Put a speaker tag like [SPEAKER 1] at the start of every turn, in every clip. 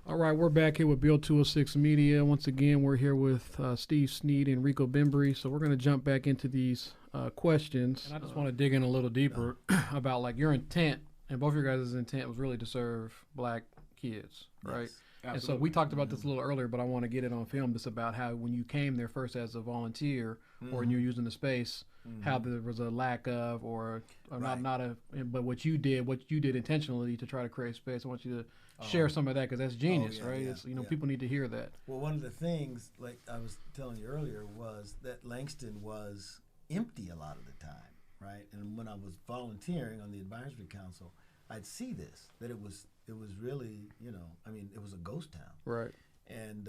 [SPEAKER 1] All right, we're back here with Bill 206 Media. Once again, we're here with Steve Sneed and Reco Bembry. So we're going to jump back into these questions. And I just want to dig in a little deeper about like your intent, and both your guys' intent was really to serve black kids, right?
[SPEAKER 2] Yes,
[SPEAKER 1] and so we talked about this a little earlier, but I want to get it on film. This about how when you came there first as a volunteer, or when you were using the space, how there was a lack of, or not a, but what you did intentionally to try to create space. I want you to share some of that because that's genius, right?
[SPEAKER 2] Yeah,
[SPEAKER 1] It's people need to hear that.
[SPEAKER 2] Well, one of the things, like I was telling you earlier, was that Langston was empty a lot of the time, right? And when I was volunteering on the advisory council, I'd see this, that it was really, it was a ghost town.
[SPEAKER 1] Right.
[SPEAKER 2] And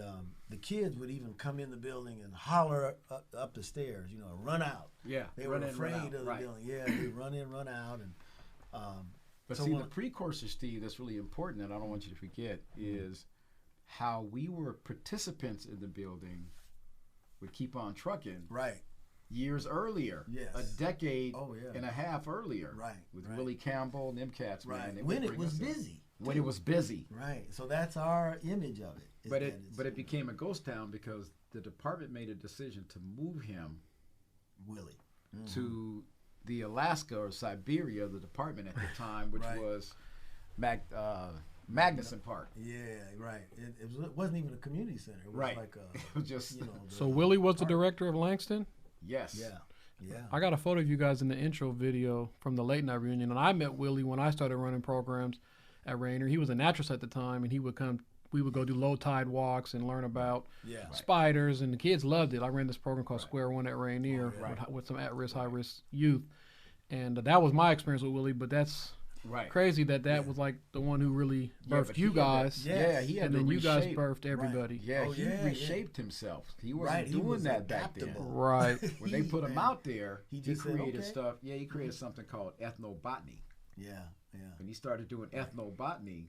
[SPEAKER 2] the kids would even come in the building and holler up the stairs, run out.
[SPEAKER 3] Yeah,
[SPEAKER 2] they were afraid of the building. Yeah, they run in, run out, and.
[SPEAKER 3] But so see, the precursor, Steve, that's really important, and I don't want you to forget, is how we were participants in the building would keep on trucking.
[SPEAKER 2] Right.
[SPEAKER 3] Years earlier.
[SPEAKER 2] Yes.
[SPEAKER 3] A decade and a half earlier.
[SPEAKER 2] Right.
[SPEAKER 3] With Willie Campbell and them cats,
[SPEAKER 2] right.
[SPEAKER 3] man.
[SPEAKER 2] When it was busy.
[SPEAKER 3] When it was busy.
[SPEAKER 2] Right. So that's our image of it.
[SPEAKER 3] But it became a ghost town because the department made a decision to move him,
[SPEAKER 2] Willie,
[SPEAKER 3] to the Alaska or Siberia, the department at the time, which was Magnuson Park.
[SPEAKER 2] Yeah, right. It wasn't even a community center. It was like a,
[SPEAKER 3] it was just.
[SPEAKER 1] So Willie was the director of Langston?
[SPEAKER 3] Yes.
[SPEAKER 2] Yeah. Yeah.
[SPEAKER 1] I got a photo of you guys in the intro video from the late night reunion, and I met Willie when I started running programs at Rainier. He was a naturalist at the time, and he would come. We would go do low tide walks and learn about spiders, and the kids loved it. I ran this program called Square One at Rainier with some at-risk, high-risk youth, and that was my experience with Willie. But that's crazy that was like the one who really birthed you guys.
[SPEAKER 3] He had
[SPEAKER 1] and then you guys birthed everybody.
[SPEAKER 3] Yeah, he reshaped himself. He wasn't doing that back then.
[SPEAKER 1] Right.
[SPEAKER 3] When they put him out there, he created stuff. Yeah, he created something called ethnobotany.
[SPEAKER 2] Yeah. Yeah.
[SPEAKER 3] And he started doing ethnobotany.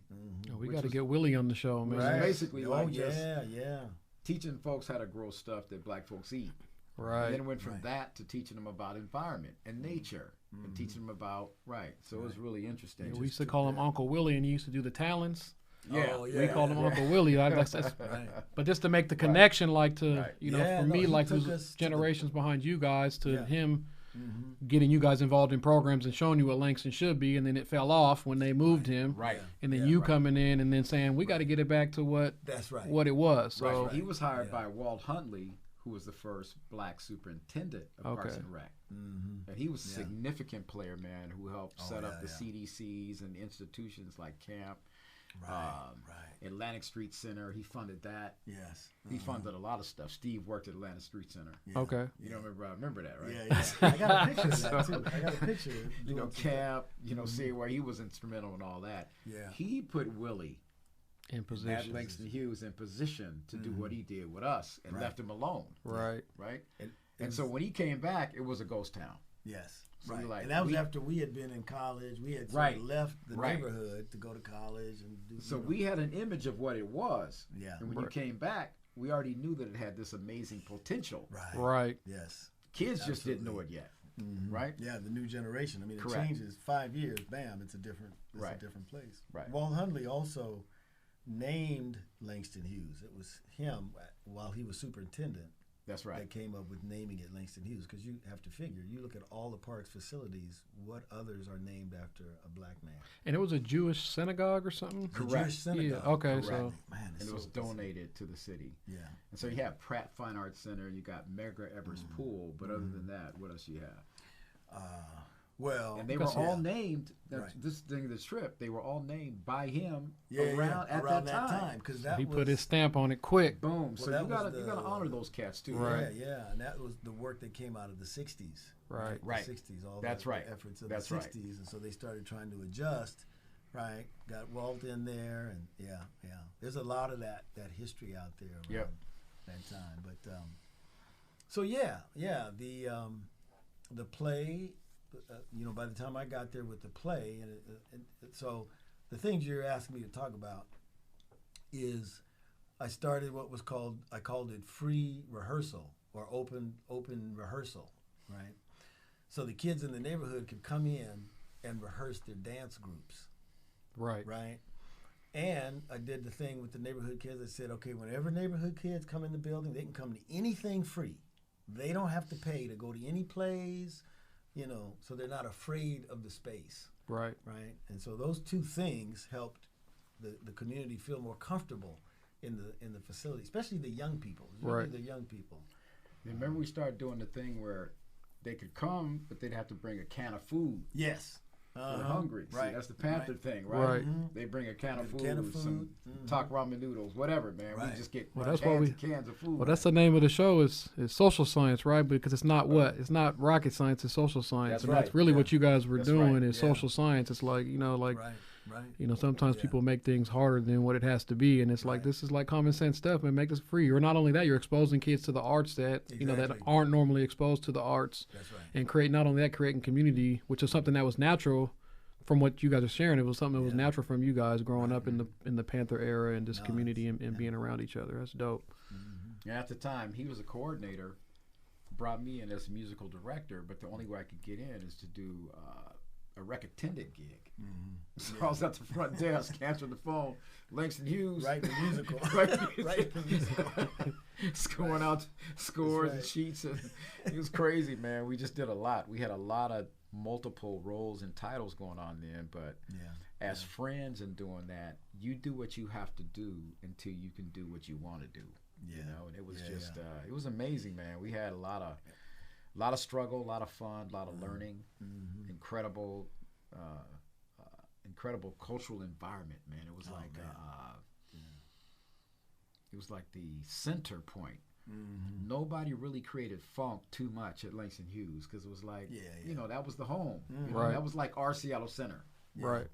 [SPEAKER 1] We got to get Willie on the show, man.
[SPEAKER 3] Right. Basically, just
[SPEAKER 2] yeah.
[SPEAKER 3] teaching folks how to grow stuff that black folks eat.
[SPEAKER 1] Right.
[SPEAKER 3] And then it went from that to teaching them about environment and nature and teaching them about, So it was really interesting.
[SPEAKER 1] Yeah, we used to call him Uncle Willie, and he used to do the talons.
[SPEAKER 3] Yeah.
[SPEAKER 1] We called him Uncle Willie. That's But just to make the connection, for me, like who's generations behind you guys, to him getting you guys involved in programs and showing you what Langston should be, and then it fell off when they moved him.
[SPEAKER 3] Right.
[SPEAKER 1] And then you coming in and then saying, we got to get it back to what it was. So
[SPEAKER 3] he was hired by Walt Huntley, who was the first black superintendent of Parks and Rec. And he was a significant player, man, who helped set up the CDCs and institutions like Camp, Atlantic Street Center. He funded that.
[SPEAKER 2] Yes.
[SPEAKER 3] He funded a lot of stuff. Steve worked at Atlantic Street Center.
[SPEAKER 1] Yeah. Okay.
[SPEAKER 3] You don't remember that, right?
[SPEAKER 2] Yeah. I got a picture of that, too. I got a picture.
[SPEAKER 3] Camp, seeing where he was instrumental in all that.
[SPEAKER 2] Yeah.
[SPEAKER 3] He put Willie
[SPEAKER 1] in position.
[SPEAKER 3] Langston Hughes in position to do what he did with us and left him alone.
[SPEAKER 1] Right.
[SPEAKER 3] Right? And so when he came back, it was a ghost town.
[SPEAKER 2] Yes.
[SPEAKER 3] So
[SPEAKER 2] and that was after we had been in college. We had sort of left the neighborhood to go to college and do.
[SPEAKER 3] So we had an image of what it was.
[SPEAKER 2] Yeah.
[SPEAKER 3] And when you came back, we already knew that it had this amazing potential.
[SPEAKER 1] Right.
[SPEAKER 2] Yes.
[SPEAKER 3] Kids just didn't know it yet. Right.
[SPEAKER 2] Yeah. The new generation. I mean, it changes 5 years. Bam! It's a different. A different place.
[SPEAKER 3] Right.
[SPEAKER 2] Walt Huntley also named Langston Hughes. It was him while he was superintendent.
[SPEAKER 3] That's right.
[SPEAKER 2] That came up with naming it Langston Hughes, because you have to figure, you look at all the park's facilities, what others are named after a black man?
[SPEAKER 1] And it was a Jewish synagogue or something?
[SPEAKER 2] Correct. Jewish synagogue.
[SPEAKER 1] Yeah, okay,
[SPEAKER 3] correct.
[SPEAKER 1] so.
[SPEAKER 2] Man,
[SPEAKER 3] and it was donated to the city.
[SPEAKER 2] Yeah.
[SPEAKER 3] And so you have Pratt Fine Arts Center, you got Medgar Evers Pool, but other than that, what else do you have?
[SPEAKER 2] Well,
[SPEAKER 3] and they were all named. This thing of the trip, they were all named by him around that time.
[SPEAKER 2] Because
[SPEAKER 1] he put his stamp on it quick.
[SPEAKER 3] Boom. Well, so you gotta honor those cats too.
[SPEAKER 1] Right.
[SPEAKER 2] Yeah. And that was the work that came out of the '60s.
[SPEAKER 1] Right.
[SPEAKER 2] The '60s. All the efforts of the '60s, and so they started trying to adjust. Right. Got Walt in there, and there's a lot of that history out there around that time. But the play. By the time I got there with the play, and so the things you're asking me to talk about is I started I called it free rehearsal or open rehearsal, right? So the kids in the neighborhood could come in and rehearse their dance groups.
[SPEAKER 1] Right.
[SPEAKER 2] Right. And I did the thing with the neighborhood kids. I said, okay, whenever neighborhood kids come in the building, they can come to anything free. They don't have to pay to go to any plays, you know, so they're not afraid of the space.
[SPEAKER 1] Right.
[SPEAKER 2] Right. And so those two things helped the community feel more comfortable in the facility, especially the young people. Really the young people.
[SPEAKER 3] Remember, we started doing the thing where they could come, but they'd have to bring a can of food.
[SPEAKER 2] Yes.
[SPEAKER 3] They're hungry.
[SPEAKER 2] Right.
[SPEAKER 3] See, that's the Panther thing, right?
[SPEAKER 1] Right.
[SPEAKER 3] Mm-hmm. They bring a can of food, some talk ramen noodles, whatever, man. Right. We just get cans of food.
[SPEAKER 1] Well, that's the name of the show is social science, right? Because it's not it's not rocket science, it's social science.
[SPEAKER 3] That's
[SPEAKER 1] and
[SPEAKER 3] right.
[SPEAKER 1] that's really what you guys were doing is
[SPEAKER 2] Yeah.
[SPEAKER 1] social science. It's like, you know, like,
[SPEAKER 2] Right.
[SPEAKER 1] you know, sometimes people make things harder than what it has to be. And it's like, this is like common sense stuff, and make this free. Or not only that, you're exposing kids to the arts that, you know, that aren't normally exposed to the arts.
[SPEAKER 2] That's right.
[SPEAKER 1] And creating community, which is something that was natural from what you guys are sharing. It was something that was natural from you guys growing up in the Panther era and this community and being around each other. That's dope.
[SPEAKER 3] Mm-hmm. And at the time, he was a coordinator, brought me in as a musical director, but the only way I could get in is to do a rec attendant gig. Mm-hmm. So I was at the front desk, answering the phone. Langston Hughes.
[SPEAKER 2] Right, the musical.
[SPEAKER 3] Right, the musical. Scoring out scores and sheets. And it was crazy, man. We just did a lot. We had a lot of multiple roles and titles going on then, but as friends and doing that, you do what you have to do until you can do what you want to do. You know, and it was it was amazing, man. We had a lot of struggle, a lot of fun, a lot of learning, incredible cultural environment, man. It was it was like the center point. Mm-hmm. Nobody really created funk too much at Langston Hughes because it was like, you know, that was the home. Mm-hmm. You know, that was like our Seattle Center.
[SPEAKER 1] Right.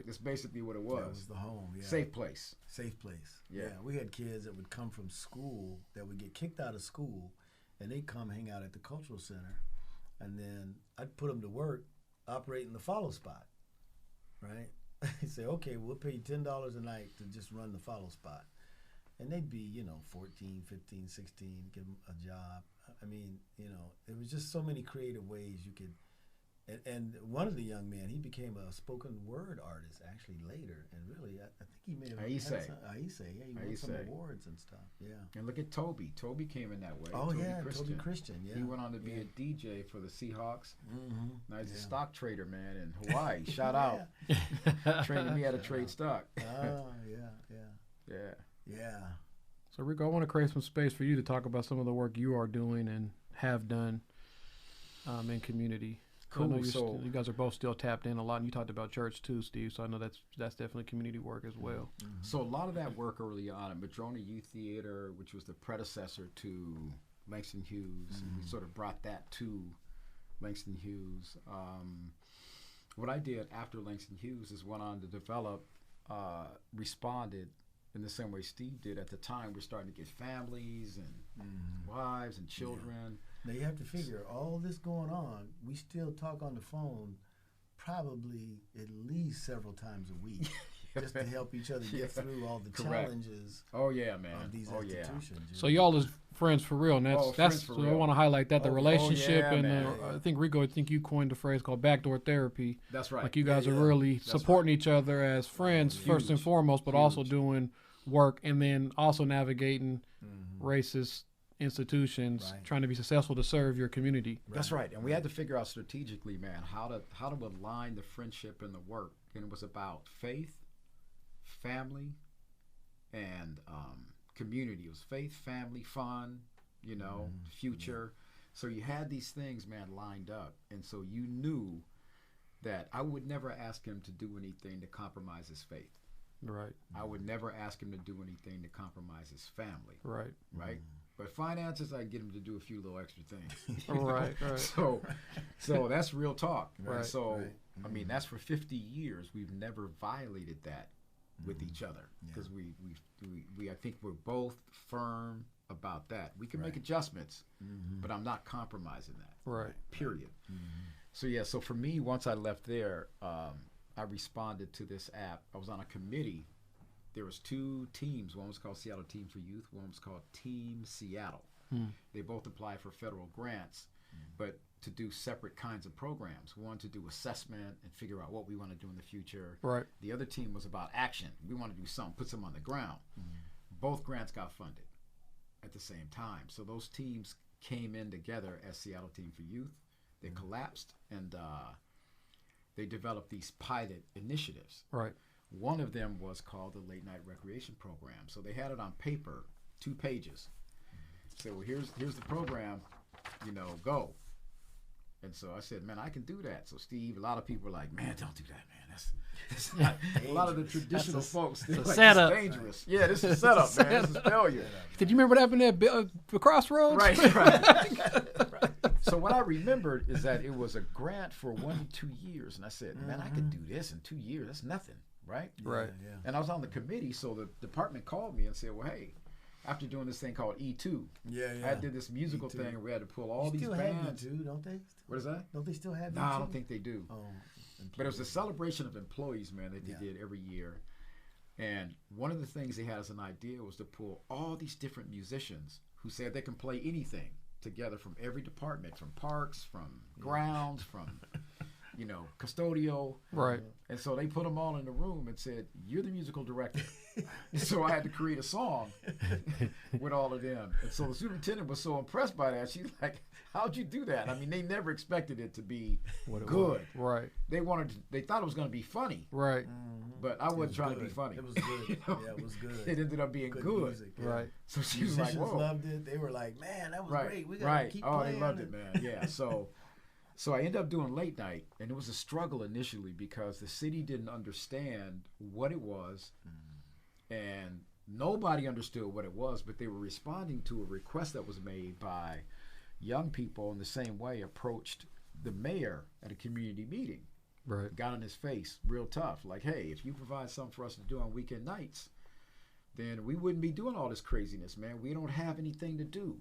[SPEAKER 3] That's basically what it was.
[SPEAKER 2] That was the home. Yeah.
[SPEAKER 3] Safe place.
[SPEAKER 2] Yeah. We had kids that would come from school that would get kicked out of school, and they'd come hang out at the cultural center, and then I'd put them to work operating the follow spot. Right. He'd say, okay, we'll pay you $10 a night to just run the follow spot. And they'd be, you know, 14, 15, 16, give them a job. I mean, you know, it was just so many creative ways you could. And one of the young men, he became a spoken word artist actually later. And really, I think he may have
[SPEAKER 3] Aise.
[SPEAKER 2] Yeah, he won some awards and stuff. Yeah.
[SPEAKER 3] And look at Toby. Toby came in that way.
[SPEAKER 2] Oh, Toby Christian. Yeah.
[SPEAKER 3] He went on to be a DJ for the Seahawks. Mm-hmm. Now he's a stock trader, man, in Hawaii. Shout out. Training me how to trade stock.
[SPEAKER 2] Oh, yeah.
[SPEAKER 1] So, Reco, I want to create some space for you to talk about some of the work you are doing and have done in community.
[SPEAKER 3] Cool.
[SPEAKER 1] So you guys are both still tapped in a lot, and you talked about church too, Steve. So I know that's definitely community work as well.
[SPEAKER 3] Mm-hmm. So a lot of that work early on at Madrona Youth Theater, which was the predecessor to Langston Hughes, and we sort of brought that to Langston Hughes. What I did after Langston Hughes is went on to develop, responded in the same way Steve did. At the time, we're starting to get families and wives and children.
[SPEAKER 2] Now you have to figure all this going on, we still talk on the phone probably at least several times a week just to help each other get through all the challenges
[SPEAKER 3] of these
[SPEAKER 2] institutions.
[SPEAKER 1] So y'all is friends for real, and that's so I want to highlight that the relationship I think Reco, I think you coined the phrase called backdoor therapy.
[SPEAKER 3] That's right.
[SPEAKER 1] Like you guys are really supporting each other as friends first and foremost, but also doing work and then also navigating racist institutions, trying to be successful to serve your community.
[SPEAKER 3] That's right. And we had to figure out strategically, man, how to align the friendship and the work. And it was about faith, family, and community. It was faith, family, fun, you know, future. So you had these things, man, lined up. And so you knew that I would never ask him to do anything to compromise his faith.
[SPEAKER 1] Right.
[SPEAKER 3] I would never ask him to do anything to compromise his family.
[SPEAKER 1] Right.
[SPEAKER 3] Right. But finances, I get him to do a few little extra things.
[SPEAKER 1] Right.
[SPEAKER 3] So that's real talk.
[SPEAKER 1] Right.
[SPEAKER 3] So I mean, that's for 50 years. We've never violated that with each other because we I think we're both firm about that. We can make adjustments, but I'm not compromising that.
[SPEAKER 1] Right.
[SPEAKER 3] Period. So for me, once I left there, I responded to this app. I was on a committee. There was two teams. One was called Seattle Team for Youth. One was called Team Seattle. They both applied for federal grants. But to do separate kinds of programs. One to do assessment and figure out what we want to do in the future.
[SPEAKER 1] Right.
[SPEAKER 3] The other team was about action. We want to do something, put something on the ground. Both grants got funded at the same time. So those teams came in together as Seattle Team for Youth. They collapsed, and they developed these pilot initiatives.
[SPEAKER 1] Right.
[SPEAKER 3] One of them was called the Late Night Recreation Program. So they had it on paper, 2 pages. So well, here's the program, go. And so I said, man, I can do that. So Steve, a lot of people were like, man, don't do that, man. That's not, a lot of the traditional folks, they're like,
[SPEAKER 1] setup.
[SPEAKER 3] It's dangerous. Yeah, this is setup, man. This is failure.
[SPEAKER 1] Did you remember what happened at the Crossroads?
[SPEAKER 3] Right, right. So what I remembered is that it was a grant for 1 to 2 years. And I said, man, I could do this in 2 years. That's nothing, right?
[SPEAKER 1] Right.
[SPEAKER 2] Yeah.
[SPEAKER 3] And I was on the committee, so the department called me and said, well, hey, after doing this thing called E2, I did this musical
[SPEAKER 2] E2.
[SPEAKER 3] thing, and we had to pull all these
[SPEAKER 2] still
[SPEAKER 3] bands.
[SPEAKER 2] Have E2, don't they?
[SPEAKER 3] What is that?
[SPEAKER 2] Don't they still have E2?
[SPEAKER 3] No, I don't think they do.
[SPEAKER 2] Oh,
[SPEAKER 3] but it was a celebration of employees, man, that they did every year. And one of the things they had as an idea was to pull all these different musicians who said they can play anything together from every department, from parks, from grounds, from custodial.
[SPEAKER 1] Right.
[SPEAKER 3] And so they put them all in the room and said, you're the musical director. So I had to create a song with all of them. And so the superintendent was so impressed by that. She's like, how'd you do that? I mean, they never expected it to be good.
[SPEAKER 1] Right.
[SPEAKER 3] They thought it was going to be funny.
[SPEAKER 1] Right.
[SPEAKER 3] But I wasn't trying to be funny.
[SPEAKER 2] It was good. Yeah, it was good.
[SPEAKER 3] It ended up being good.
[SPEAKER 2] Music,
[SPEAKER 1] Right.
[SPEAKER 3] So she was like, whoa.
[SPEAKER 2] loved it. They were like, man, that was great. We got to keep
[SPEAKER 3] playing.
[SPEAKER 2] playing.
[SPEAKER 3] They loved it, man. Yeah. So I ended up doing late night, and it was a struggle initially because the city didn't understand what it was, and nobody understood what it was, but they were responding to a request that was made by young people in the same way approached the mayor at a community meeting.
[SPEAKER 1] Right.
[SPEAKER 3] Got in his face real tough, like, hey, if you provide something for us to do on weekend nights, then we wouldn't be doing all this craziness, man. We don't have anything to do.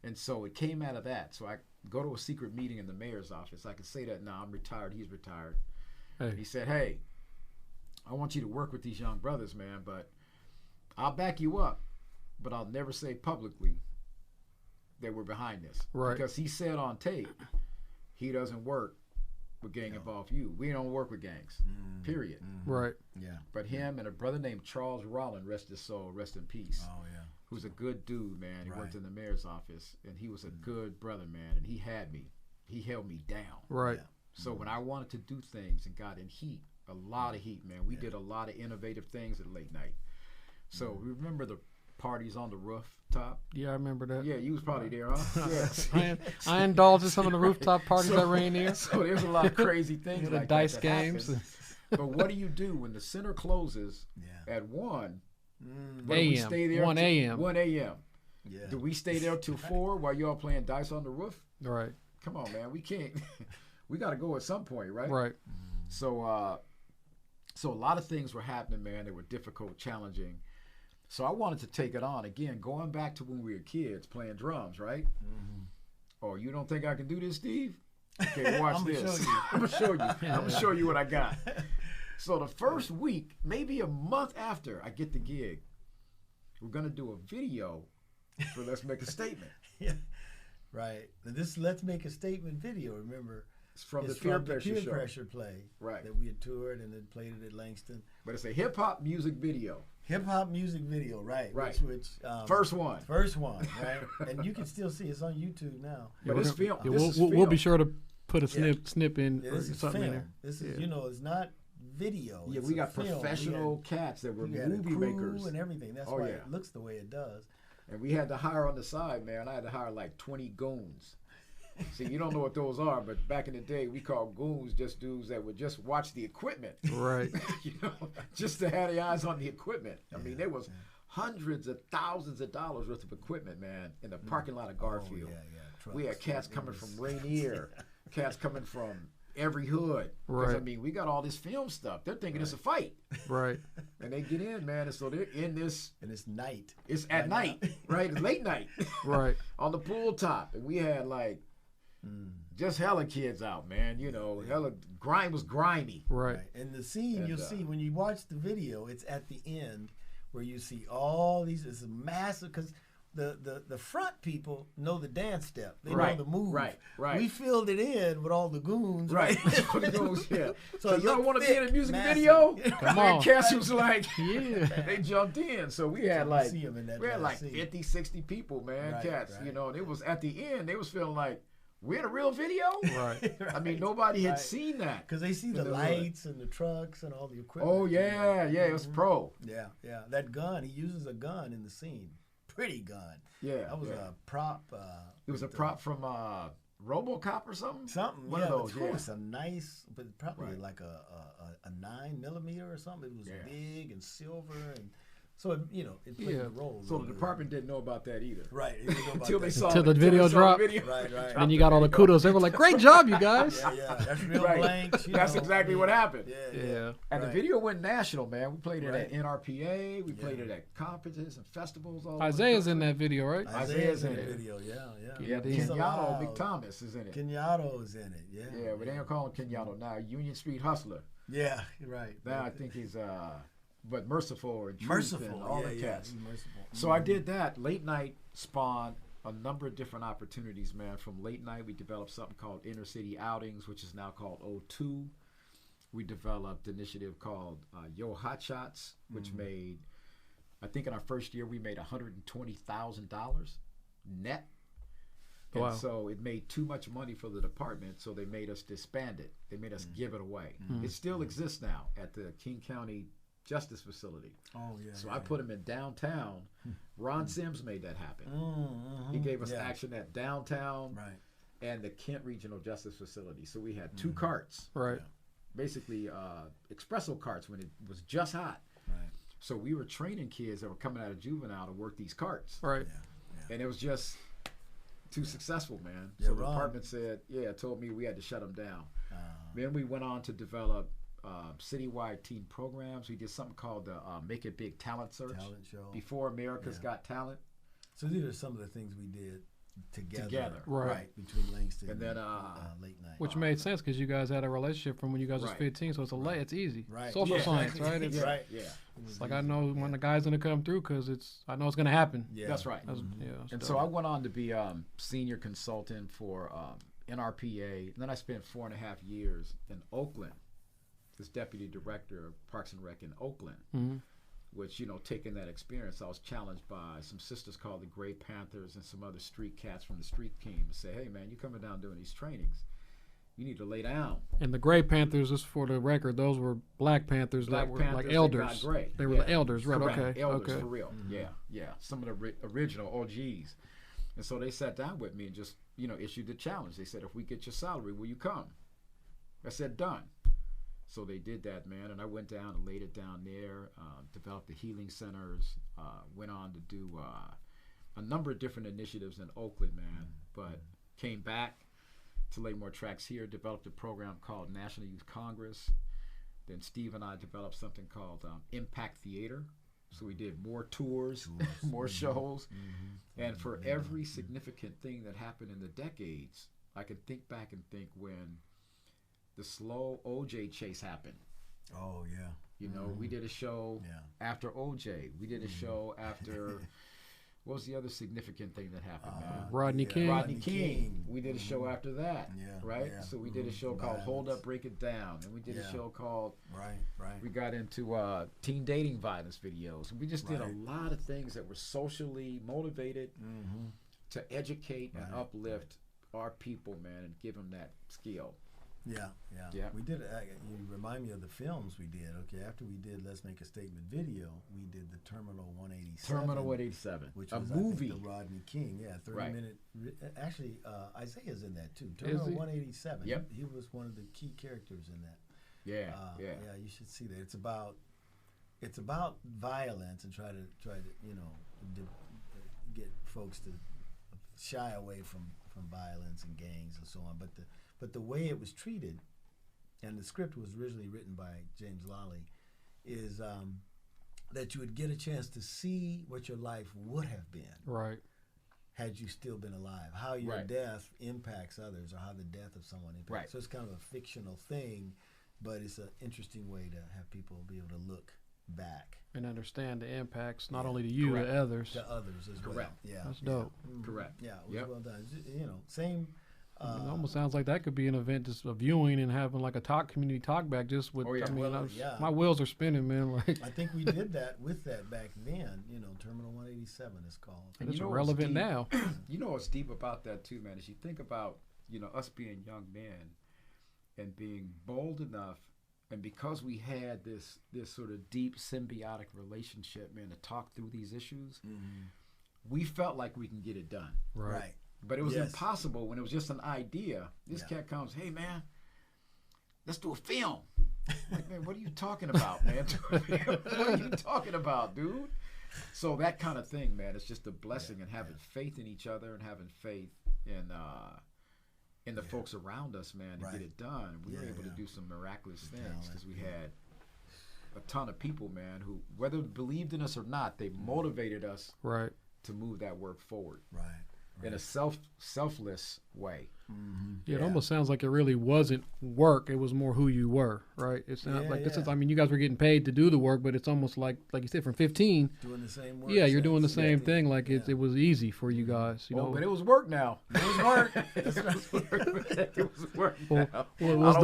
[SPEAKER 3] And so it came out of that. So I go to a secret meeting in the mayor's office. I can say that now. I'm retired. He's retired.
[SPEAKER 1] Hey.
[SPEAKER 3] He said, hey, I want you to work with these young brothers, man, but I'll back you up, but I'll never say publicly that we're behind this.
[SPEAKER 1] Right.
[SPEAKER 3] Because he said on tape, he doesn't work with gang-involved youth. We don't work with gangs, period.
[SPEAKER 1] Right.
[SPEAKER 2] Yeah.
[SPEAKER 3] But him and a brother named Charles Rollin, rest his soul, rest in peace.
[SPEAKER 2] Oh, yeah.
[SPEAKER 3] Who's a good dude, man. He worked in the mayor's office, and he was a good brother, man, and he had me. He held me down.
[SPEAKER 1] Right.
[SPEAKER 2] Yeah.
[SPEAKER 3] So when I wanted to do things and got in heat, a lot of heat, man, we did a lot of innovative things at late night. So remember the parties on the rooftop?
[SPEAKER 1] Yeah, I remember that.
[SPEAKER 3] Yeah, you was probably there, huh? Yeah.
[SPEAKER 1] I indulged in some of the rooftop parties that ran there.
[SPEAKER 3] So there's a lot of crazy things like
[SPEAKER 1] dice
[SPEAKER 3] that
[SPEAKER 1] games.
[SPEAKER 3] But what do you do when the center closes at 1
[SPEAKER 1] a.m. 1 a.m.
[SPEAKER 3] 1 a.m.
[SPEAKER 2] Yeah.
[SPEAKER 3] Do we stay there till 4 while y'all playing dice on the roof?
[SPEAKER 1] Right.
[SPEAKER 3] Come on, man. We can't. We got to go at some point, right?
[SPEAKER 1] Right.
[SPEAKER 3] So a lot of things were happening, man. They were difficult, challenging. So I wanted to take it on. Again, going back to when we were kids playing drums, right? Oh, you don't think I can do this, Steve? Okay, watch this. I'm going to show you. I'm going to show you what I got. So the first week, maybe a month after I get the gig, we're going to do a video for Let's Make a Statement.
[SPEAKER 2] Yeah. Right. This Let's Make a Statement video, remember,
[SPEAKER 3] it's from the Peer
[SPEAKER 2] Pressure play that we had toured and then played it at Langston.
[SPEAKER 3] But it's a hip-hop music video.
[SPEAKER 2] Hip-hop music video, right. Which
[SPEAKER 3] first one,
[SPEAKER 2] right? And you can still see it's on YouTube now.
[SPEAKER 3] Yeah, but it's film.
[SPEAKER 1] We'll be sure to put a snip in or
[SPEAKER 2] this is
[SPEAKER 1] something
[SPEAKER 2] film.
[SPEAKER 1] in there.
[SPEAKER 2] This is, it's not video.
[SPEAKER 3] Yeah,
[SPEAKER 2] it's
[SPEAKER 3] we got
[SPEAKER 2] film.
[SPEAKER 3] professional cats that were movie makers
[SPEAKER 2] and everything. That's why it looks the way it does.
[SPEAKER 3] And we had to hire on the side, man. I had to hire like 20 goons. See, you don't know what those are, but back in the day, we called goons just dudes that would just watch the equipment.
[SPEAKER 1] Right.
[SPEAKER 3] Just to have the eyes on the equipment. I mean, there was hundreds of thousands of dollars worth of equipment, man, in the parking lot of Garfield. We had cats coming from Rainier, cats coming from every hood. Because, I mean, we got all this film stuff. They're thinking it's a fight.
[SPEAKER 1] Right.
[SPEAKER 3] And they get in, man, and so they're in this.
[SPEAKER 2] And it's night.
[SPEAKER 3] It's at night, right? It's late night.
[SPEAKER 1] Right.
[SPEAKER 3] On the pool top. And we had, like, just hella kids out, man. Hella grime was grimy.
[SPEAKER 1] Right.
[SPEAKER 2] And the scene you'll see when you watch the video, it's at the end where you see all these. It's a massive, because the front people know the dance step. They
[SPEAKER 3] right.
[SPEAKER 2] know the move.
[SPEAKER 3] Right.
[SPEAKER 2] We filled it in with all the goons.
[SPEAKER 3] Right. The goons, yeah.
[SPEAKER 2] So
[SPEAKER 3] y'all want to be in a music
[SPEAKER 2] massive.
[SPEAKER 3] video?
[SPEAKER 1] Come on.
[SPEAKER 3] And Cass was like,
[SPEAKER 1] yeah.
[SPEAKER 3] They jumped in. So we had like,
[SPEAKER 2] we
[SPEAKER 3] had like 50, 60 people, man,
[SPEAKER 2] right,
[SPEAKER 3] cats.
[SPEAKER 2] Right.
[SPEAKER 3] You know, and it was at the end, they was feeling like, we're in a real video?
[SPEAKER 1] Right.
[SPEAKER 3] I mean, nobody had seen that.
[SPEAKER 2] Because they see the lights and the trucks and all the equipment.
[SPEAKER 3] Oh, yeah. It was pro.
[SPEAKER 2] Yeah. That gun, he uses a gun in the scene. Pretty gun.
[SPEAKER 3] Yeah.
[SPEAKER 2] That was a prop.
[SPEAKER 3] It was a prop from RoboCop or something?
[SPEAKER 2] One of those.
[SPEAKER 3] Yeah.
[SPEAKER 2] It was a nice, but probably like a 9mm or something. It was big and silver and... So, it played the role.
[SPEAKER 3] So the department didn't know about that either.
[SPEAKER 2] Right.
[SPEAKER 3] Until they saw
[SPEAKER 1] Until the video dropped.
[SPEAKER 2] Right.
[SPEAKER 1] And you got all the kudos. They were like, great job, you guys.
[SPEAKER 2] Yeah. That's real blanks.
[SPEAKER 3] That's exactly what happened.
[SPEAKER 1] Yeah.
[SPEAKER 3] And the video went national, man. We played it at NRPA. We played it at conferences and festivals. All
[SPEAKER 1] Isaiah's in that video, right?
[SPEAKER 2] Isaiah's in the video, yeah.
[SPEAKER 3] Kenyatta, Big Thomas is in it.
[SPEAKER 2] Kenyatta is in it, yeah.
[SPEAKER 3] Yeah, but they don't call him Kenyatta now. Union Street Hustler.
[SPEAKER 2] Yeah, right.
[SPEAKER 3] Now I think he's... but Merciful and Truth
[SPEAKER 2] Merciful,
[SPEAKER 3] and all the cats.
[SPEAKER 2] Merciful.
[SPEAKER 3] So I did that. Late night spawned a number of different opportunities, man. From late night, we developed something called Inner City Outings, which is now called O2. We developed an initiative called Yo Hot Shots, which made, I think in our first year, we made $120,000 net.
[SPEAKER 1] Wow.
[SPEAKER 3] And so it made too much money for the department, so they made us disband it. They made us give it away. It still exists now at the King County Justice Facility.
[SPEAKER 2] Oh, yeah.
[SPEAKER 3] So I put him in downtown. Ron Sims made that happen. He gave us action at downtown and the Kent Regional Justice Facility. So we had 2 carts.
[SPEAKER 1] Right.
[SPEAKER 3] Basically, espresso carts when it was just hot.
[SPEAKER 2] Right.
[SPEAKER 3] So we were training kids that were coming out of juvenile to work these carts.
[SPEAKER 1] Right.
[SPEAKER 2] Yeah.
[SPEAKER 3] And it was just too successful, man.
[SPEAKER 2] Yeah,
[SPEAKER 3] so the department told me we had to shut them down. Then we went on to develop citywide teen programs. We did something called the Make It Big Talent Search.
[SPEAKER 2] Talent show.
[SPEAKER 3] Before America's Got Talent.
[SPEAKER 2] So these are some of the things we did together.
[SPEAKER 1] Right.
[SPEAKER 2] Between Langston
[SPEAKER 3] and then
[SPEAKER 2] Late Night.
[SPEAKER 1] Which made sense because you guys had a relationship from when you guys was 15, so it's easy.
[SPEAKER 2] Right.
[SPEAKER 1] Social science, right? It's, It's like I know when the guy's gonna come through because I know it's gonna happen.
[SPEAKER 2] Yeah.
[SPEAKER 3] That's right. And so I went on to be senior consultant for NRPA. And then I spent 4.5 years in Oakland as deputy director of Parks and Rec in Oakland. Which, taking that experience, I was challenged by some sisters called the Gray Panthers and some other street cats from the street team to say, hey, man, you coming down doing these trainings. You need to lay down.
[SPEAKER 1] And the Gray Panthers, just for the record, those were Black Panthers that were like elders. They were the elders, right?
[SPEAKER 3] Correct.
[SPEAKER 1] Okay.
[SPEAKER 3] Elders for real. Yeah. Some of the original OGs. And so they sat down with me and just, issued the challenge. They said, if we get your salary, will you come? I said, done. So they did that, man, and I went down and laid it down there, developed the healing centers, went on to do a number of different initiatives in Oakland, man, but came back to lay more tracks here, developed a program called National Youth Congress. Then Steve and I developed something called Impact Theater. So we did more tours, more shows, and for every significant thing that happened in the decades, I can think back and think when the slow OJ chase happened.
[SPEAKER 2] Oh, yeah.
[SPEAKER 3] We did a show after OJ. We did a show after, what was the other significant thing that happened, man?
[SPEAKER 1] Rodney King.
[SPEAKER 3] Rodney King. We did a show after that, right?
[SPEAKER 2] Yeah.
[SPEAKER 3] So we did a show called Hold Up, Break It Down. And we did a show called, we got into teen dating violence videos. We just did a lot of things that were socially motivated to educate and uplift our people, man, and give them that skill.
[SPEAKER 2] Yeah. We did. You remind me of the films we did. Okay, after we did Let's Make a Statement video, we did the Terminal 187.
[SPEAKER 3] Terminal 187,
[SPEAKER 2] which
[SPEAKER 3] a
[SPEAKER 2] was
[SPEAKER 3] movie.
[SPEAKER 2] I think, the Rodney King. Yeah, 30-minute. Actually, Isaiah's in that too. Terminal 187.
[SPEAKER 3] Yep.
[SPEAKER 2] He was one of the key characters in that.
[SPEAKER 3] Yeah.
[SPEAKER 2] You should see that. It's about violence and try to get folks to shy away from violence and gangs and so on. But the way it was treated, and the script was originally written by James Lally, is that you would get a chance to see what your life would have been had you still been alive, how your death impacts others or how the death of someone impacts. So it's kind of a fictional thing, but it's an interesting way to have people be able to look back.
[SPEAKER 1] And understand the impacts, not only to you,
[SPEAKER 3] Correct.
[SPEAKER 1] to others.
[SPEAKER 2] To others as
[SPEAKER 3] Correct.
[SPEAKER 2] well. Yeah.
[SPEAKER 1] That's dope.
[SPEAKER 3] Correct.
[SPEAKER 2] Yeah, it was well done. You know, same.
[SPEAKER 1] It almost sounds like that could be an event, just a viewing and having like a community talk back just with, I mean, my wheels are spinning, man. Like,
[SPEAKER 2] I think we did that with that back then, you know, Terminal 187 is called.
[SPEAKER 1] And it's relevant now.
[SPEAKER 3] You know what's deep about that too, man, is you think about, you know, us being young men and being bold enough, and because we had this sort of deep symbiotic relationship, man, to talk through these issues, we felt like we can get it done.
[SPEAKER 2] Right.
[SPEAKER 3] But it was impossible when it was just an idea. This cat comes, hey, man, let's do a film. Like, man, what are you talking about, man? What are you talking about, dude? So that kind of thing, man, it's just a blessing, and having faith in each other and having faith in the folks around us, man, to get it done. We were able to do some miraculous things because we had a ton of people, man, who, whether believed in us or not, they motivated us to move that work forward. In a selfless way.
[SPEAKER 1] Yeah, it almost sounds like it really wasn't work. It was more who you were, right? It's not like this is. I mean, you guys were getting paid to do the work, but it's almost like you said, from 15,
[SPEAKER 2] doing the same work.
[SPEAKER 1] Yeah, you're doing the same thing. Like it was easy for you guys. You know,
[SPEAKER 3] but it was work now.
[SPEAKER 2] It was work.
[SPEAKER 3] It was work.
[SPEAKER 1] Was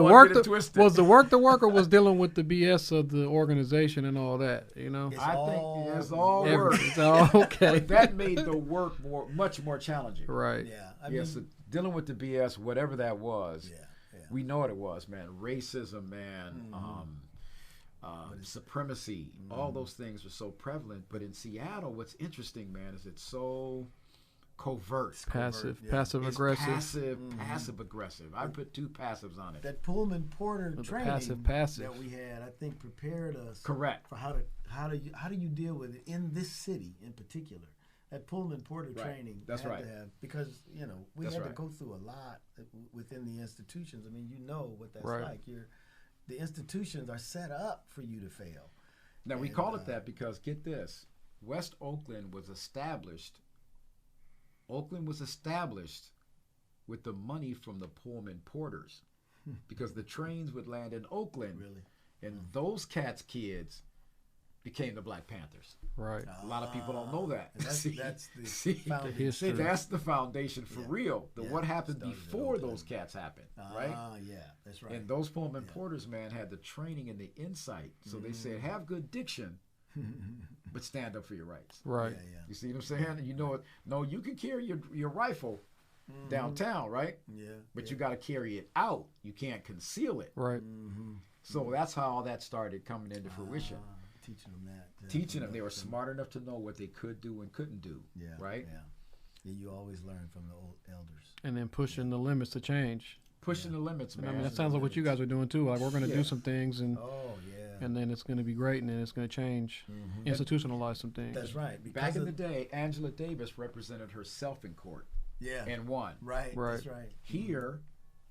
[SPEAKER 1] the work the work, or was dealing with the BS of the organization and all that? You know,
[SPEAKER 3] I think it's all work.
[SPEAKER 1] It's all okay.
[SPEAKER 3] But that made the work much more challenging.
[SPEAKER 1] Right.
[SPEAKER 2] Yeah. I mean,
[SPEAKER 3] so dealing with the BS, whatever that was, we know what it was, man. Racism, man, supremacy, all those things are so prevalent. But in Seattle, what's interesting, man, is it's so covert.
[SPEAKER 1] Passive aggressive.
[SPEAKER 3] Passive aggressive. I put two passives on it.
[SPEAKER 2] That Pullman Porter training
[SPEAKER 1] passive
[SPEAKER 2] that we had, I think, prepared us
[SPEAKER 3] correct
[SPEAKER 2] for how do you deal with it in this city in particular. That Pullman Porter training,
[SPEAKER 3] that's right.
[SPEAKER 2] To have, because you know we had to go through a lot within the institutions. I mean, you know what that's like. The institutions are set up for you to fail.
[SPEAKER 3] Now we call it that because, get this, West Oakland was established. Oakland was established with the money from the Pullman Porters, because the trains would land in Oakland, and those kids became the Black Panthers.
[SPEAKER 1] Right.
[SPEAKER 3] A lot of people don't know that.
[SPEAKER 2] That's the
[SPEAKER 1] foundation.
[SPEAKER 3] See, that's the foundation for real. What happened before those cats happened, right?
[SPEAKER 2] Yeah, that's right.
[SPEAKER 3] And those Pullman Porters, man, had the training and the insight. So they said, have good diction, but stand up for your rights.
[SPEAKER 1] Right.
[SPEAKER 3] You see what I'm saying? You know it. No, you can carry your rifle downtown, right?
[SPEAKER 2] Yeah.
[SPEAKER 3] But you got to carry it out. You can't conceal it.
[SPEAKER 1] Right.
[SPEAKER 3] So that's how all that started coming into fruition.
[SPEAKER 2] Teaching them that.
[SPEAKER 3] Teaching them. They were smart enough to know what they could do and couldn't do.
[SPEAKER 2] Yeah.
[SPEAKER 3] Right?
[SPEAKER 2] Yeah. You always learn from the old elders.
[SPEAKER 1] And then pushing the limits to change.
[SPEAKER 3] Pushing the limits, man.
[SPEAKER 1] I mean, that sounds like what you guys are doing too. Like, we're going to do some things, and and then it's going to be great, and then it's going to change, institutionalize some things.
[SPEAKER 2] That's right.
[SPEAKER 3] Back in the day, Angela Davis represented herself in court.
[SPEAKER 2] Yeah.
[SPEAKER 3] And won.
[SPEAKER 2] Right. That's right.
[SPEAKER 3] Here,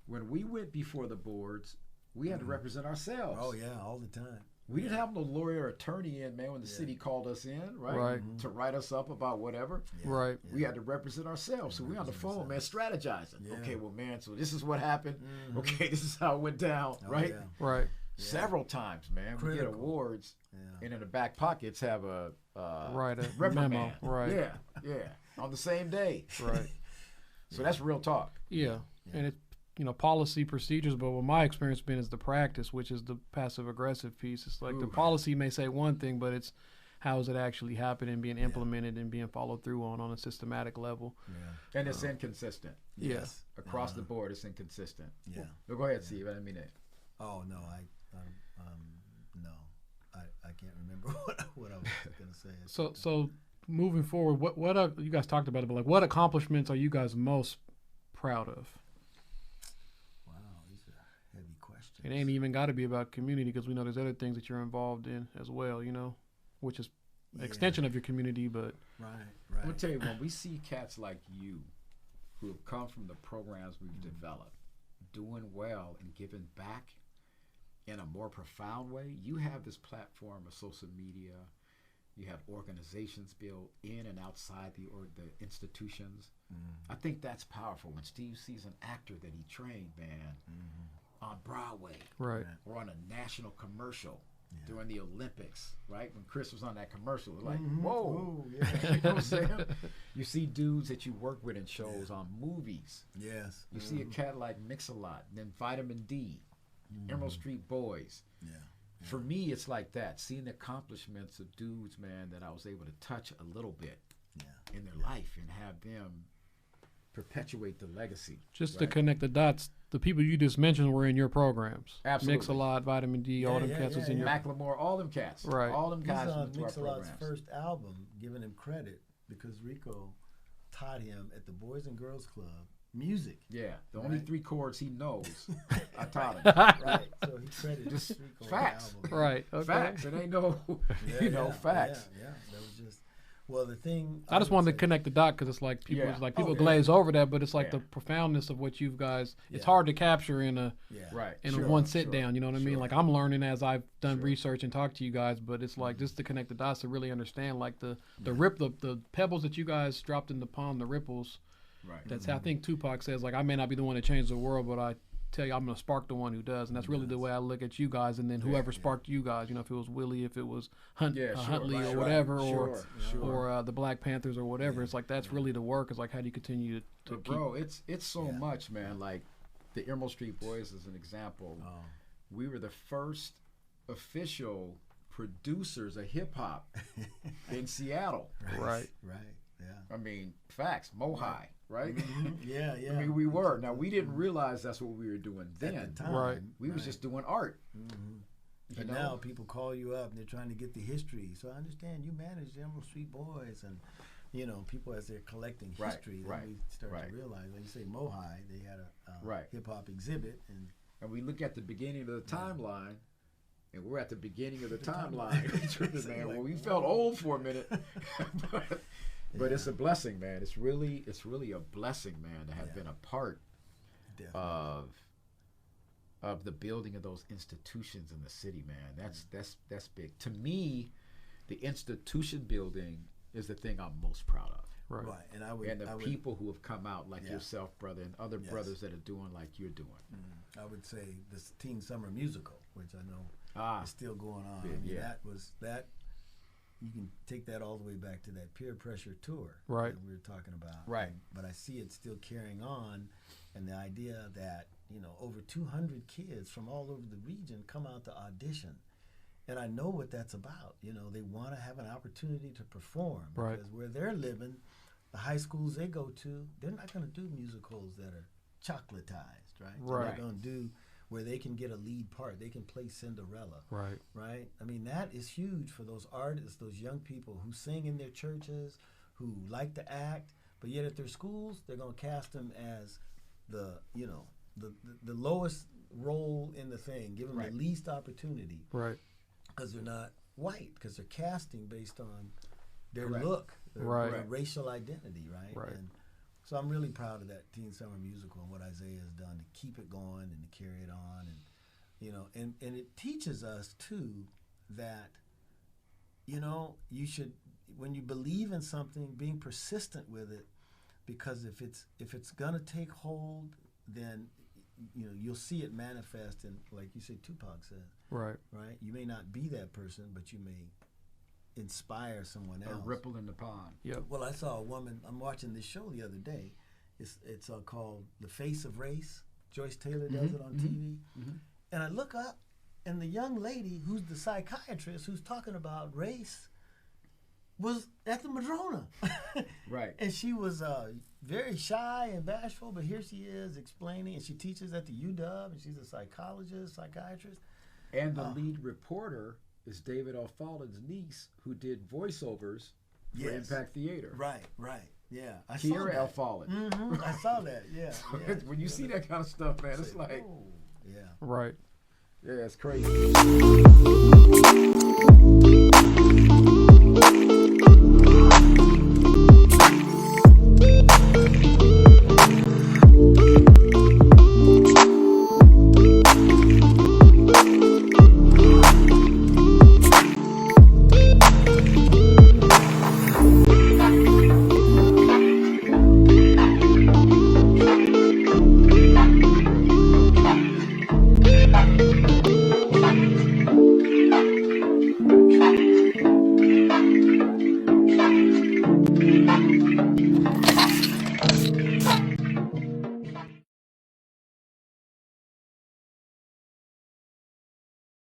[SPEAKER 3] when we went before the boards, we had to represent ourselves.
[SPEAKER 2] Oh yeah, all the time.
[SPEAKER 3] We didn't have no lawyer or attorney in, man, when the city called us in, right? To write us up about whatever.
[SPEAKER 1] Right.
[SPEAKER 3] We had to represent ourselves. So we on the phone, man, strategizing. Okay, well, man, so this is what happened. Okay, this is how it went down, right?
[SPEAKER 1] Right.
[SPEAKER 3] Several times, man. We get awards, and in the back pockets have a reprimand.
[SPEAKER 1] Memo. Right.
[SPEAKER 3] Yeah. On the same day.
[SPEAKER 1] Right.
[SPEAKER 3] So that's real talk.
[SPEAKER 1] Yeah. And it's, policy procedures, but what my experience been is the practice, which is the passive aggressive piece. It's like the policy may say one thing, but it's how is it actually happening, being implemented and being followed through on a systematic level.
[SPEAKER 3] And it's inconsistent.
[SPEAKER 1] Yes.
[SPEAKER 3] Across the board, it's inconsistent.
[SPEAKER 2] Yeah.
[SPEAKER 3] Well, go ahead, Steve. I didn't mean it.
[SPEAKER 2] Oh no, I can't remember what I was going to say.
[SPEAKER 1] So moving forward, what are, you guys talked about it, but like what accomplishments are you guys most proud of? It ain't even got to be about community, because we know there's other things that you're involved in as well, which is an extension of your community. But
[SPEAKER 2] right.
[SPEAKER 3] I'm gonna tell you, when we see cats like you, who have come from the programs we've developed, doing well and giving back in a more profound way, you have this platform of social media. You have organizations built in and outside the institutions. I think that's powerful. When Steve sees an actor that he trained, man, on Broadway,
[SPEAKER 1] right,
[SPEAKER 3] or on a national commercial, during the Olympics, right? When Chris was on that commercial, like,
[SPEAKER 2] Mm-hmm.
[SPEAKER 3] whoa.
[SPEAKER 2] Ooh, yeah.
[SPEAKER 3] You know what I'm saying? You see dudes that you work with in shows on movies.
[SPEAKER 2] Yes.
[SPEAKER 3] You see a cat like Mix-a-Lot, then Vitamin D, Emerald Street Boys.
[SPEAKER 2] Yeah.
[SPEAKER 3] For me, it's like that. Seeing the accomplishments of dudes, man, that I was able to touch a little bit in their life and have them perpetuate the legacy.
[SPEAKER 1] Just to connect the dots, the people you just mentioned were in your programs.
[SPEAKER 3] Absolutely.
[SPEAKER 1] Mix-a-Lot, Vitamin D, all them cats was in your...
[SPEAKER 3] Macklemore, all them cats.
[SPEAKER 1] Right.
[SPEAKER 3] All them guys went to our
[SPEAKER 2] Mix-a-Lot's
[SPEAKER 3] programs.
[SPEAKER 2] first album, giving him credit because Reco taught him at the Boys and Girls Club music.
[SPEAKER 3] Yeah, the only 3 chords he knows, I taught him.
[SPEAKER 2] Right, so he credited
[SPEAKER 3] Just
[SPEAKER 2] Reco
[SPEAKER 3] facts.
[SPEAKER 2] album.
[SPEAKER 1] Right, okay.
[SPEAKER 3] Facts. It ain't no, facts.
[SPEAKER 2] Yeah, that was just. Well, the thing.
[SPEAKER 1] I just wanted to connect the dot because it's like people glaze over that, but it's like the profoundness of what you guys. It's hard to capture in a one sit down. You know what I mean? Like I'm learning as I've done research and talked to you guys, but it's like just to connect the dots to really understand like the pebbles that you guys dropped in the pond, the ripples.
[SPEAKER 3] Right.
[SPEAKER 1] That's how I think Tupac says. Like I may not be the one to change the world, but I tell you I'm gonna spark the one who does, and that's really the way I look at you guys. And then whoever sparked you guys, you know, if it was Willie, if it was Huntley or whatever, or the Black Panthers or whatever, it's like that's really the work. It's like how do you continue to keep?
[SPEAKER 3] Bro, it's so much, man. Like the Emerald Street Boys is an example. We were the first official producers of hip hop in Seattle.
[SPEAKER 1] Right.
[SPEAKER 2] Yeah.
[SPEAKER 3] I mean, facts. Mohai, right?
[SPEAKER 2] Yeah.
[SPEAKER 3] I mean, we were. Now, we didn't realize that's what we were doing then.
[SPEAKER 2] At the time,
[SPEAKER 1] right.
[SPEAKER 3] We was just doing art.
[SPEAKER 2] But now people call you up and they're trying to get the history. So I understand you manage the Emerald Street Boys and, you know, people as they're collecting history, then we start to realize, when you say Mohai, they had a hip-hop exhibit.
[SPEAKER 3] And we look at the beginning of the timeline, and we're at the beginning of the timeline. Man, well, we felt old for a minute. But it's a blessing, man. It's really a blessing, man, to have been a part of the building of those institutions in the city, man. That's big. To me, the institution building is the thing I'm most proud of.
[SPEAKER 2] Right.
[SPEAKER 3] And the people who have come out like yourself, brother, and other brothers that are doing like you're doing.
[SPEAKER 2] I would say this Teen Summer Musical, which I know is still going on. That you can take that all the way back to that peer pressure tour that we were talking about.
[SPEAKER 3] Right.
[SPEAKER 2] But I see it still carrying on, and the idea that, you know, over 200 kids from all over the region come out to audition. And I know what that's about. You know, they want to have an opportunity to perform.
[SPEAKER 1] Right.
[SPEAKER 2] Because where they're living, the high schools they go to, they're not going to do musicals that are chocolatized, right?
[SPEAKER 1] Right.
[SPEAKER 2] They're going to do where they can get a lead part. They can play Cinderella.
[SPEAKER 1] Right.
[SPEAKER 2] Right? I mean, that is huge for those artists, those young people who sing in their churches, who like to act, but yet at their schools, they're going to cast them as the lowest role in the thing, give them the least opportunity.
[SPEAKER 1] Right.
[SPEAKER 2] Because they're not white, because they're casting based on their look, their racial identity, right? And so I'm really proud of that Teen Summer Musical and what Isaiah has done to keep it going and to carry it on, and you know, and it teaches us too that, you know, you should, when you believe in something, being persistent with it, because if it's gonna take hold, then you know you'll see it manifest, and like you say, Tupac said, right. You may not be that person, but you may inspire someone else.
[SPEAKER 3] A ripple in the pond.
[SPEAKER 1] Yep.
[SPEAKER 2] Well, I saw a woman. I'm watching this show the other day. It's called The Face of Race. Joyce Taylor does it on TV. And I look up, and the young lady who's the psychiatrist who's talking about race was at the Madrona.
[SPEAKER 3] Right.
[SPEAKER 2] And she was very shy and bashful, but here she is explaining, and she teaches at the UW, and she's a psychiatrist.
[SPEAKER 3] And the lead reporter is David Alfalden's niece, who did voiceovers for Impact Theater.
[SPEAKER 2] Right. Yeah. I
[SPEAKER 3] Kiera
[SPEAKER 2] saw that.
[SPEAKER 3] Alfalden.
[SPEAKER 2] I saw that, yeah.
[SPEAKER 3] When you see that kind of stuff, man, it's like...
[SPEAKER 2] Oh, yeah.
[SPEAKER 1] Right.
[SPEAKER 3] Yeah, it's crazy.